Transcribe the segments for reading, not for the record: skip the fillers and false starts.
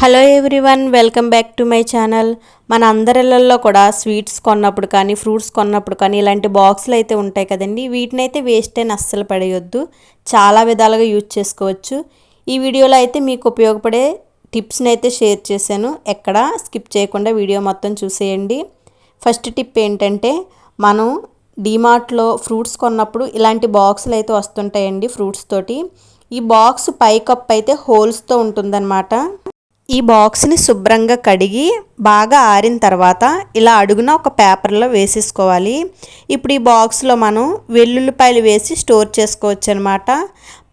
Hello everyone, welcome back to my channel. మన అందరిళ్ళల్లో కూడా sweets కొన్నప్పుడు కానీ ఫ్రూట్స్ కొన్నప్పుడు కానీ ఇలాంటి బాక్సులు అయితే ఉంటాయి కదండి. వీటిని అయితే వేస్ట్ అయిన అస్సలు పడేయొద్దు. చాలా విధాలుగా యూజ్ చేసుకోవచ్చు. ఈ వీడియోలో అయితే మీకు ఉపయోగపడే టిప్స్ని అయితే షేర్ చేశాను. ఎక్కడ స్కిప్ చేయకుండా వీడియో మొత్తం చూసేయండి. ఫస్ట్ టిప్ ఏంటంటే, మనం డీమార్ట్లో ఫ్రూట్స్ కొన్నప్పుడు ఇలాంటి బాక్సులు అయితే వస్తుంటాయండి ఫ్రూట్స్ తోటి. ఈ బాక్స్ పై కప్ అయితే హోల్స్తో ఉంటుందన్నమాట. ఈ బాక్స్ని శుభ్రంగా కడిగి బాగా ఆరిన తర్వాత ఇలా అడుగున ఒక పేపర్లో వేసేసుకోవాలి. ఇప్పుడు ఈ బాక్స్లో మనం వెల్లుల్లిపాయలు వేసి స్టోర్ చేసుకోవచ్చు అనమాట.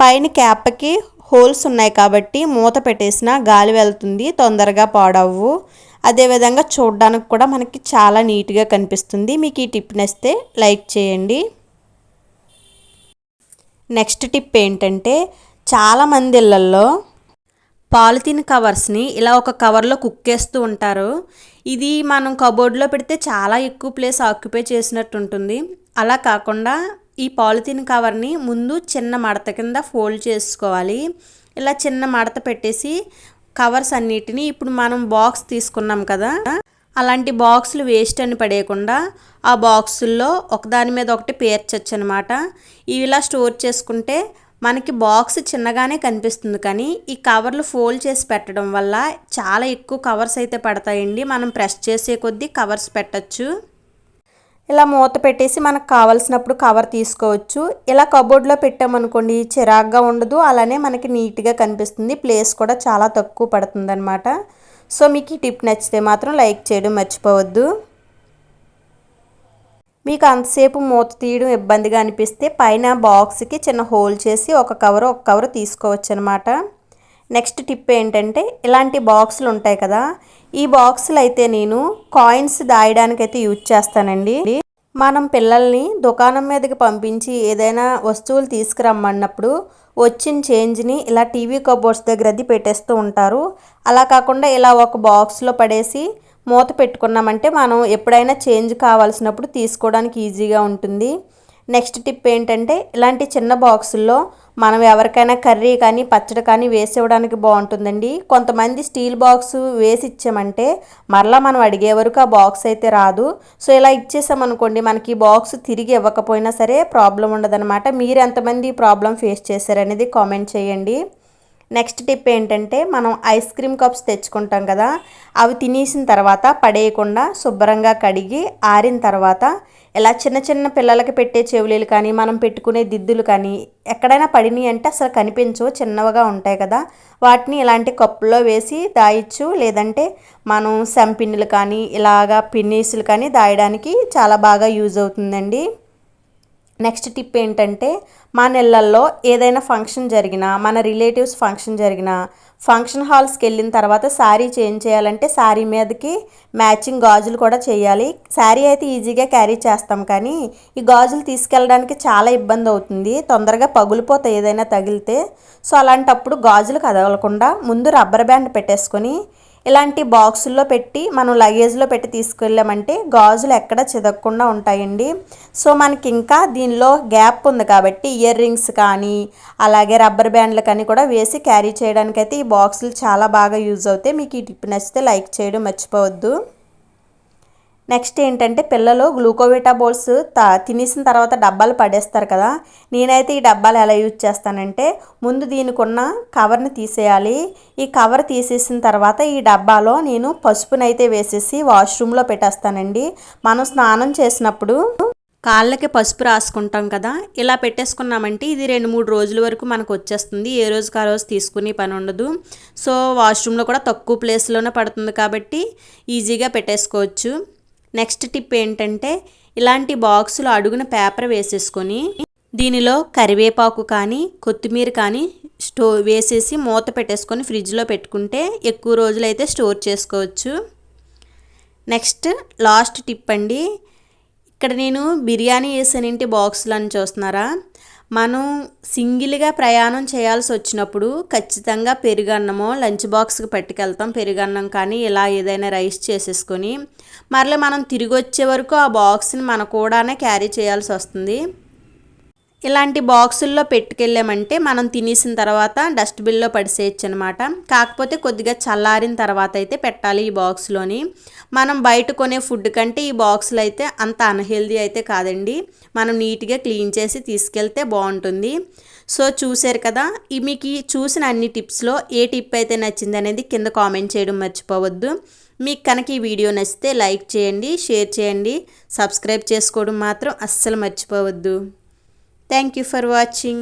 పైన క్యాప్కి హోల్స్ ఉన్నాయి కాబట్టి మూత పెట్టేసిన గాలి వెళ్తుంది, తొందరగా పాడవు. అదేవిధంగా చూడడానికి కూడా మనకి చాలా నీట్గా కనిపిస్తుంది. మీకు ఈ టిప్ నచ్చితే లైక్ చేయండి. నెక్స్ట్ టిప్ ఏంటంటే, చాలామంది ఇళ్ళల్లో పాలిథిన్ కవర్స్ని ఇలా ఒక కవర్లో కుక్కేస్తూ ఉంటారు. ఇది మనం కబోర్డ్లో పెడితే చాలా ఎక్కువ ప్లేస్ ఆక్యుపై చేసినట్టు ఉంటుంది. అలా కాకుండా ఈ పాలిథిన్ కవర్ని ముందు చిన్న మడత కింద ఫోల్డ్ చేసుకోవాలి. ఇలా చిన్న మడత పెట్టేసి కవర్స్ అన్నిటినీ ఇప్పుడు మనం బాక్స్ తీసుకున్నాం కదా, అలాంటి బాక్సులు వేస్ట్ అని పడేయకుండా ఆ బాక్సుల్లో ఒకదాని మీద ఒకటి పేర్చచ్చు అనమాట. ఇవి ఇలా స్టోర్ చేసుకుంటే మనకి బాక్స్ చిన్నగానే కనిపిస్తుంది, కానీ ఈ కవర్లు ఫోల్డ్ చేసి పెట్టడం వల్ల చాలా ఎక్కువ కవర్స్ అయితే పడతాయండి. మనం ప్రెస్ చేసే కొద్దీ కవర్స్ పెట్టచ్చు. ఇలా మూత పెట్టేసి మనకు కావాల్సినప్పుడు కవర్ తీసుకోవచ్చు. ఇలా కబోర్డ్లో పెట్టామనుకోండి చిరాగ్గా ఉండదు, అలానే మనకి నీట్గా కనిపిస్తుంది. ప్లేస్ కూడా చాలా తక్కువ పడుతుంది అనమాట. సో మీకు ఈ టిప్ నచ్చితే మాత్రం లైక్ చేయడం మర్చిపోవద్దు. మీకు అంతసేపు మూత తీయడం ఇబ్బందిగా అనిపిస్తే పైన బాక్స్కి చిన్న హోల్ చేసి ఒక కవర్ తీసుకోవచ్చు అనమాట. నెక్స్ట్ టిప్ ఏంటంటే, ఇలాంటి బాక్సులు ఉంటాయి కదా, ఈ బాక్సులు అయితే నేను కాయిన్స్ దాయడానికి అయితే యూజ్ చేస్తానండి. మనం పిల్లల్ని దుకాణం మీదకి పంపించి ఏదైనా వస్తువులు తీసుకురమ్మన్నప్పుడు వచ్చిన చేంజ్ని ఇలా టీవీ కబోర్డ్స్ దగ్గర అది పెట్టేస్తూ ఉంటారు. అలా కాకుండా ఇలా ఒక బాక్స్లో పడేసి మూత పెట్టుకున్నామంటే మనం ఎప్పుడైనా చేంజ్ కావాల్సినప్పుడు తీసుకోవడానికి ఈజీగా ఉంటుంది. నెక్స్ట్ టిప్ ఏంటంటే, ఇలాంటి చిన్న బాక్సుల్లో మనం ఎవరికైనా కర్రీ కానీ పచ్చడి కానీ వేసి ఇవ్వడానికి బాగుంటుందండి. కొంతమంది స్టీల్ బాక్స్ వేసి ఇచ్చామంటే మరలా మనం అడిగే వరకు ఆ బాక్స్ అయితే రాదు. సో ఇలా ఇచ్చేసామనుకోండి, మనకి బాక్స్ తిరిగి ఇవ్వకపోయినా సరే ప్రాబ్లం ఉండదన్నమాట. మీరు ఎంతమంది ప్రాబ్లం ఫేస్ చేశారనేది కామెంట్ చేయండి. నెక్స్ట్ టిప్ ఏంటంటే, మనం ఐస్ క్రీమ్ కప్స్ తెచ్చుకుంటాం కదా, అవి తినేసిన తర్వాత పడేయకుండా శుభ్రంగా కడిగి ఆరిన తర్వాత ఇలా చిన్న చిన్న పిల్లలకి పెట్టే చెవులీలు కానీ మనం పెట్టుకునే దిద్దులు కానీ ఎక్కడైనా పడినాయి అంటే అసలు కనిపించవు, చిన్నవిగా ఉంటాయి కదా, వాటిని ఇలాంటి కప్పుల్లో వేసి దాయచ్చు. లేదంటే మనం సంపిన్నులు కానీ ఇలాగా పిన్నీసులు కానీ దాయడానికి చాలా బాగా యూజ్ అవుతుందండి. నెక్స్ట్ టిప్ ఏంటంటే, మన ఇళ్ళల్లో ఏదైనా ఫంక్షన్ జరిగినా, మన రిలేటివ్స్ ఫంక్షన్ జరిగినా, ఫంక్షన్ హాల్స్కి వెళ్ళిన తర్వాత శారీ చేంజ్ చేయాలంటే శారీ మీదకి మ్యాచింగ్ గాజులు కూడా చేయాలి. శారీ అయితే ఈజీగా క్యారీ చేస్తాం, కానీ ఈ గాజులు తీసుకెళ్ళడానికి చాలా ఇబ్బంది అవుతుంది, తొందరగా పగులిపోతాయి ఏదైనా తగిలితే. సో అలాంటప్పుడు గాజులు కదలకుండా ముందు రబ్బర్ బ్యాండ్ పెట్టేసుకొని ఇలాంటి బాక్సుల్లో పెట్టి మనం లగేజ్లో పెట్టి తీసుకెళ్ళామంటే గాజులు ఎక్కడ చిదగకుండా ఉంటాయండి. సో మనకి ఇంకా దీనిలో గ్యాప్ ఉంది కాబట్టి ఇయర్ రింగ్స్ కానీ అలాగే రబ్బర్ బ్యాండ్లు కానీ కూడా వేసి క్యారీ చేయడానికైతే ఈ బాక్సులు చాలా బాగా యూజ్ అవుతాయి. మీకు ఈ టిప్ నచ్చితే లైక్ చేయడం మర్చిపోవద్దు. నెక్స్ట్ ఏంటంటే, పిల్లలు గ్లూకోవిటా బోల్స్ తినేసిన తర్వాత డబ్బాలు పడేస్తారు కదా, నేనైతే ఈ డబ్బాలు ఎలా యూజ్ చేస్తానంటే, ముందు దీనికి ఉన్న కవర్ని తీసేయాలి. ఈ కవర్ తీసేసిన తర్వాత ఈ డబ్బాలో నేను పసుపునైతే వేసేసి వాష్రూమ్లో పెట్టేస్తానండి. మనం స్నానం చేసినప్పుడు కాళ్ళకి పసుపు రాసుకుంటాం కదా, ఇలా పెట్టేసుకున్నామంటే ఇది 2-3 రోజుల వరకు మనకు వచ్చేస్తుంది. ఏ రోజుకి ఆ రోజు తీసుకునే పని ఉండదు. సో వాష్రూమ్లో కూడా తక్కువ ప్లేస్లోనే పడుతుంది కాబట్టి ఈజీగా పెట్టేసుకోవచ్చు. నెక్స్ట్ టిప్ ఏంటంటే, ఇలాంటి బాక్సులు అడుగున పేపర్ వేసేసుకొని దీనిలో కరివేపాకు కానీ కొత్తిమీర కానీ వేసేసి మూత పెట్టేసుకొని ఫ్రిడ్జ్లో పెట్టుకుంటే ఎక్కువ రోజులైతే స్టోర్ చేసుకోవచ్చు. నెక్స్ట్ లాస్ట్ టిప్ అండి, ఇక్కడ నేను బిర్యానీ వేసానంటే బాక్సులు అని చూస్తున్నారా, మనం సింగిల్గా ప్రయాణం చేయాల్సి వచ్చినప్పుడు ఖచ్చితంగా పెరుగన్నమో లంచ్ బాక్స్కి పట్టుకెళ్తాం. పెరుగన్నం కానీ ఇలా ఏదైనా రైస్ చేసేసుకొని మరలా మనం తిరిగి వచ్చే వరకు ఆ బాక్స్ని మన కూడానే క్యారీ చేయాల్సి వస్తుంది. ఇలాంటి బాక్సుల్లో పెట్టుకెళ్ళామంటే మనం తినేసిన తర్వాత డస్ట్బిన్లో పడిసేయచ్చు అనమాట. కాకపోతే కొద్దిగా చల్లారిన తర్వాత అయితే పెట్టాలి ఈ బాక్స్లోని. మనం బయట కొనే ఫుడ్ కంటే ఈ బాక్సులు అయితే అంత అన్హెల్దీ అయితే కాదండి. మనం నీట్గా క్లీన్ చేసి తీసుకెళ్తే బాగుంటుంది. సో చూసారు కదా, మీకు చూసిన అన్ని టిప్స్లో ఏ టిప్ అయితే నచ్చింది అనేది కింద కామెంట్ చేయడం మర్చిపోవద్దు. మీకు కనుక ఈ వీడియో నచ్చితే లైక్ చేయండి, షేర్ చేయండి, సబ్స్క్రైబ్ చేసుకోవడం మాత్రం అస్సలు మర్చిపోవద్దు. Thank you for watching.